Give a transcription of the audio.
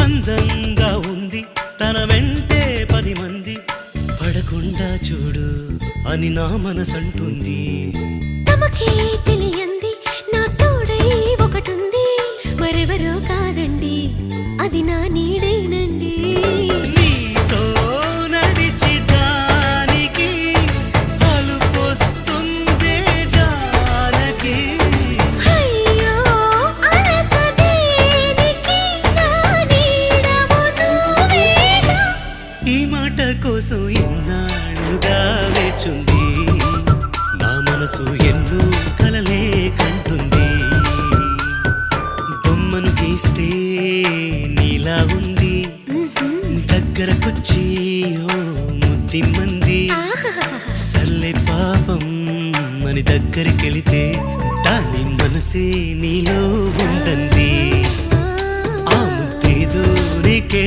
అందంగా ఉంది తన వెంటే 10 మంది పడకుండా చూడు అని నా మనసంటుంది. తమకే తెలియంది నా తోడై ఒకటుంది, మరెవరో కాదండి అది నా నీడేనండి. నీతో నడిచి దానికి అలుపొస్తుందే జానకి. అయ్యో అనక దేనికి నా నీడవు నువ్వేగా. ఈ మాట కోసం ఎన్నాళ్ళుగా వేచుంది నా మనసు ఎన్నో కలలే కంటుంది. బొమ్మను గీస్తే నీలా ఉంది దగ్గరకొచ్చి ఓ ముద్దిమ్మంది. సల్లే పాపం అని దగ్గరికెళితే దాని మనసే నీలో ఉందండి. ఆ ముద్దేదో నీకే